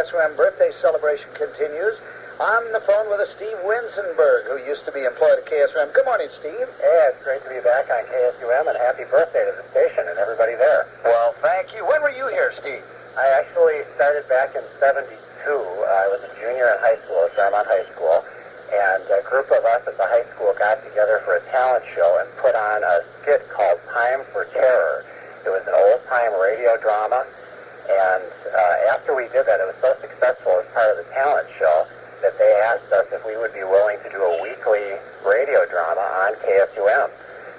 KSUM birthday celebration continues. On the phone with us, Steve Winzenburg, who used to be employed at KSUM. Good morning, Steve. Yeah, it's great to be back on KSUM, and happy birthday to the station and everybody there. Well, thank you. When were you here, Steve? I actually started back in '72. I was a junior in high school at Fairmont High School, and a group of us at the high school got together for a talent show and put on a skit called Time for Terror. It was an old-time radio drama, and after we did that, it was so successful as part of the talent show that they asked us if we would be willing to do a weekly radio drama on KSUM.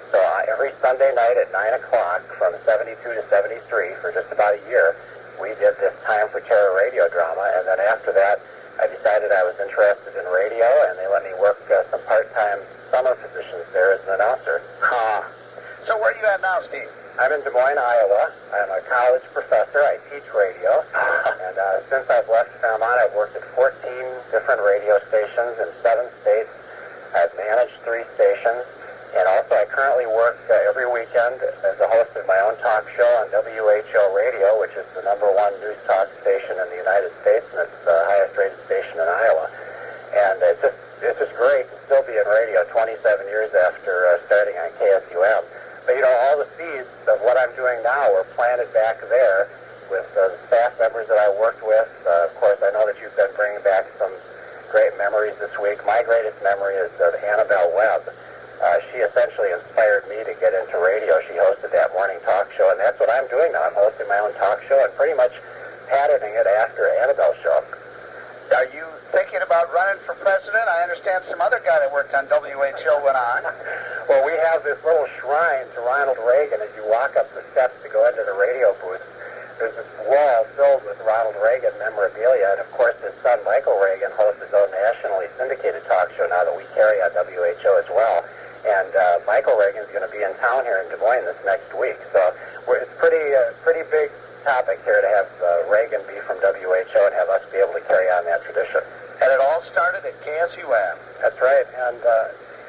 So every Sunday night at 9 o'clock from 72 to 73 for just about a year, we did this Time for Terror radio drama, and then after that, I decided I was interested in radio, and they let me work some part-time summer positions there as an announcer. So where are you at now, Steve? I'm in Des Moines, Iowa. I'm a college professor. I teach radio. And since I've left Fairmont, I've worked at 14 different radio stations in 7 states. I've managed 3 stations. And also I currently work every weekend as a host of my own talk show on WHO Radio, which is the #1 news talk station in the United States, and it's the highest rated station in Iowa. And it's just great to still be in radio 27 years after starting on KSUM. But, you know, all the seeds of what I'm doing now were planted back there with the staff members that I worked with. Of course, I know that you've been bringing back some great memories this week. My greatest memory is of Annabelle Webb. She essentially inspired me to get into radio. She hosted that morning talk show, and that's what I'm doing now. I'm hosting my own talk show and pretty much patterning it after Annabelle's show. Are you thinking about running for president? I understand some other guy that worked on WHO went on. Well, we have this little shrine to Ronald Reagan as you walk up the steps to go into the radio booth. There's this wall filled with Ronald Reagan memorabilia, and of course his son Michael Reagan hosts his own nationally syndicated talk show now that we carry on WHO as well. And Michael Reagan's going to be in town here in Des Moines this next week. So it's pretty big topic here to have Reagan be from WHO and have us be able to carry on that tradition. And it all started at KSUM. That's right. And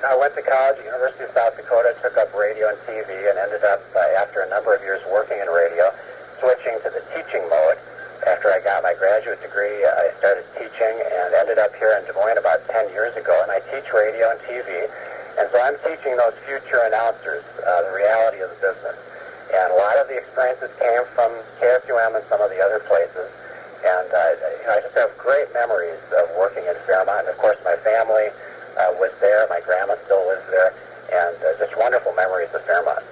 I went to college at the University of South Dakota, took up radio and TV, and ended up, after a number of years working in radio, switching to the teaching mode. After I got my graduate degree, I started teaching and ended up here in Des Moines about 10 years ago, and I teach radio and TV. And so I'm teaching those future announcers the reality of the business. And a lot of the experiences came from KSUM and some of the other places. And I just have great memories of working in Fairmont. And of course, my family was there. My grandma still lives there. And just wonderful memories of Fairmont.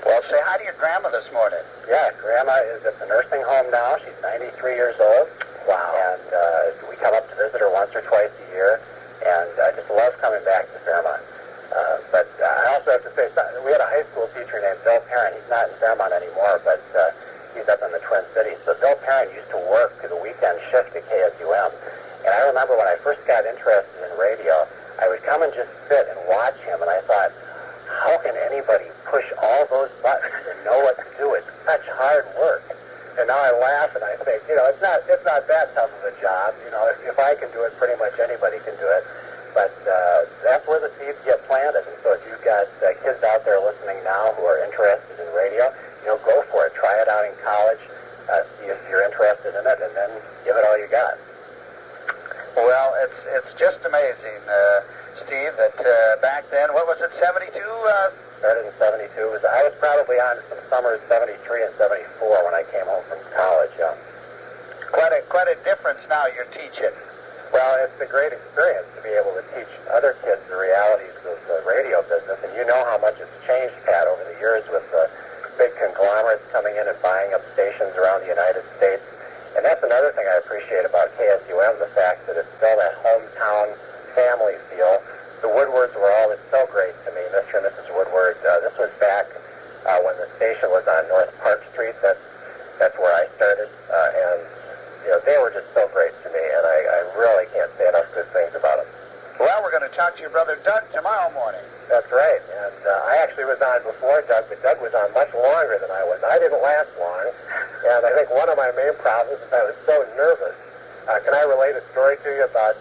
Well, say hi to your grandma this morning. Yeah, Grandma is at the nursing home now. She's 93 years old. Wow. And we come up to visit her once or twice a year. And I just love coming back to Fairmont. But I also have to say, we had a high school teacher named Bill Perrin. He's not in Fairmont anymore, but he's up in the Twin Cities. So Bill Perrin used to work the weekend shift at KSUM. And I remember when I first got interested in radio, I would come and just sit and watch him, and I thought, how can anybody push all those buttons and know what to do? It's such hard work. And now I laugh and I think, it's not that tough of a job. If I can do it, pretty much anybody can do it. But that's where the seeds get planted. And so if you've got kids out there listening now who are interested in radio, go for it. Try it out in college. See if you're interested in it, and then give it all you got. Well, it's just amazing, Steve, that back then, what was it, 72? Started in 72. I was probably on some summers 73 and 74 when I came home from college. Quite a difference now you're teaching. Well, it's a great experience to be able to teach other kids the realities of the radio business, and you know how much it's changed, Pat, over the years with big conglomerates coming in and buying up stations around the United States. And that's another thing I appreciate about KSUM, the fact that it's still that hometown family feel. The Woodwards were always so great to me, Mr. and Mrs. Woodward. This was back when the station was on North Park Street. That's where I started, and they were just so great to me, and I really can't say enough good things about them. Well, we're going to talk to your brother Doug tomorrow morning. That's right, and I actually was on before Doug, but Doug was on much longer than I was. I didn't last long, and I think one of my main problems is I was so nervous. Can I relate a story to you about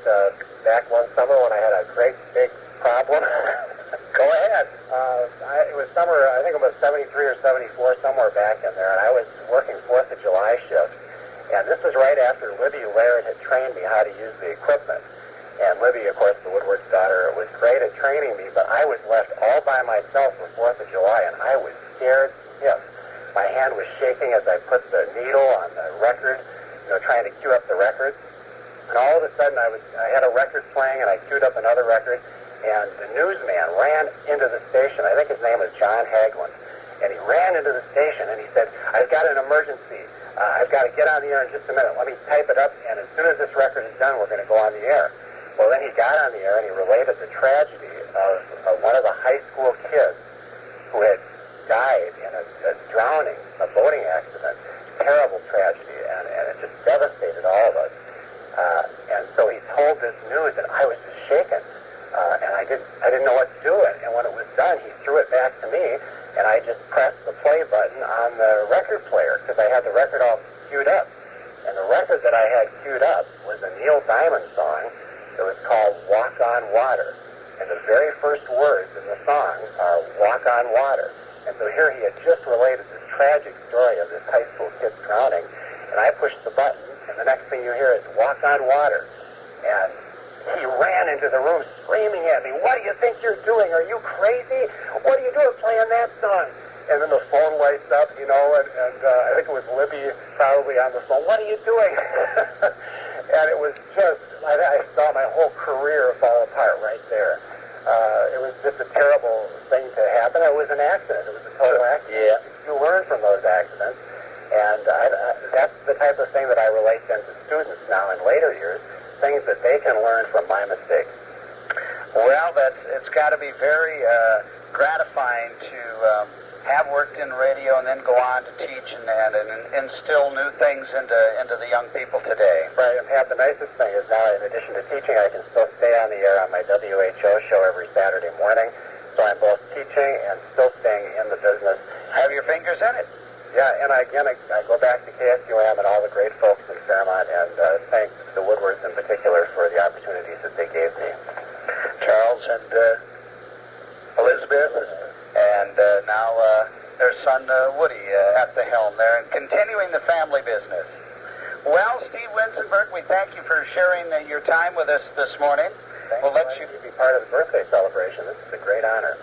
back one summer when I had a great big problem? Go ahead. It was summer, I think it was 73 or 74, somewhere back in there, and I was working 4th of July shift. And this was right after Libby Laird had trained me how to use the equipment. And Libby, of course, the woodwork's daughter, was great at training me, but I was left all by myself for 4th of July, and I was scared stiff. My hand was shaking as I put the needle on the record, trying to cue up the records. And all of a sudden, I had a record playing, and I queued up another record, and the newsman ran into the station. I think his name was John Haglund. And he ran into the station, and he said, I've got an emergency. I've got to get on the air in just a minute. Let me type it up, and as soon as this record is done, we're going to go on the air. Well, then he got on the air, and he related the tragedy of one of the high school kids who had died in a drowning, a boating accident. Terrible tragedy, and it just devastated all of us. And so he told this news, and I was just shaken. And I didn't know what to do. And when it was done, he threw it back to me, and I just pressed the play button on the record player because I had the record all queued up. And the record that I had queued up was a Neil Diamond song. It was called Walk on Water. And the very first words in the song are Walk on Water. And so here he had just related this tragic story of this high school kid drowning. And I pushed the button, and the next thing you hear is Walk on Water. And he ran into the room screaming at me, what do you think you're doing? Are you crazy? What are you doing playing that song? And then the phone lights up, and I think it was Libby probably on the phone. What are you doing? And it was just, I saw my whole career fall apart right there. It was just a terrible thing to happen. It was an accident. It was a total accident. Yeah. You learn from those accidents. And that's the type of thing that I relate then to students now in later years, things that they can learn from my mistakes. Well, it's got to be very gratifying to have worked in radio and then go on to teach and instill new things into the young people today. Right, and Pat, the nicest thing is now, in addition to teaching, I can still stay on the air on my WHO show every Saturday morning. So I'm both teaching and still staying in the business. Have your fingers in it. Yeah, and I go back to KSUM and all the great folks in Fairmont and thank the Woodwards in particular for the opportunities that they gave me. Charles and Elizabeth, and now their son Woody at the helm there, and continuing the family business. Well, Steve Winzenburg, we thank you for sharing your time with us this morning. We'll let you be part of the birthday celebration. This is a great honor.